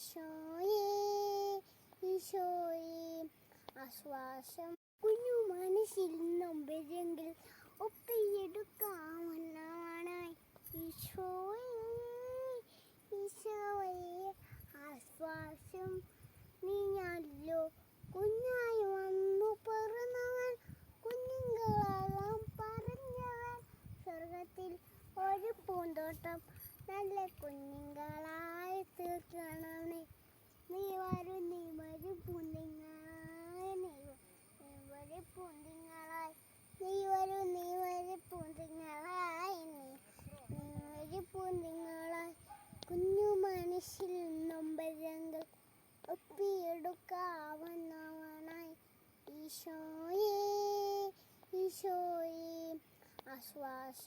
ഈശോയേ ഈശോയേ ആശ്വാസം കുഞ്ഞു മനസ്സിൽ നൊമ്പരെങ്കിൽ ഒപ്പിയെടുക്കാമെന്നാണായി ഈശോയേ ഈശോയേ ആശ്വാസം നീയല്ലോ കുഞ്ഞായി വന്നു പിറന്നവൻ കുഞ്ഞുങ്ങളെല്ലാം പറഞ്ഞവൻ സ്വർഗത്തിൽ ഒരു പൂന്തോട്ടം നല്ല കുഞ്ഞുങ്ങളായി തീർക്കണമേ നീ വരും പൂന്തിങ്ങളായി നീ വരും പൂന്തിങ്ങളായി നീ വരും പൂന്തിങ്ങളായി നീ വരും പൂന്തിങ്ങളായി കുഞ്ഞു മനസ്സിൽ നൊമ്പരങ്ങൾ ഒപ്പിയെടുക്കാവുന്നവനായി ഈശോയേ ഈശോയേ ആശ്വാസം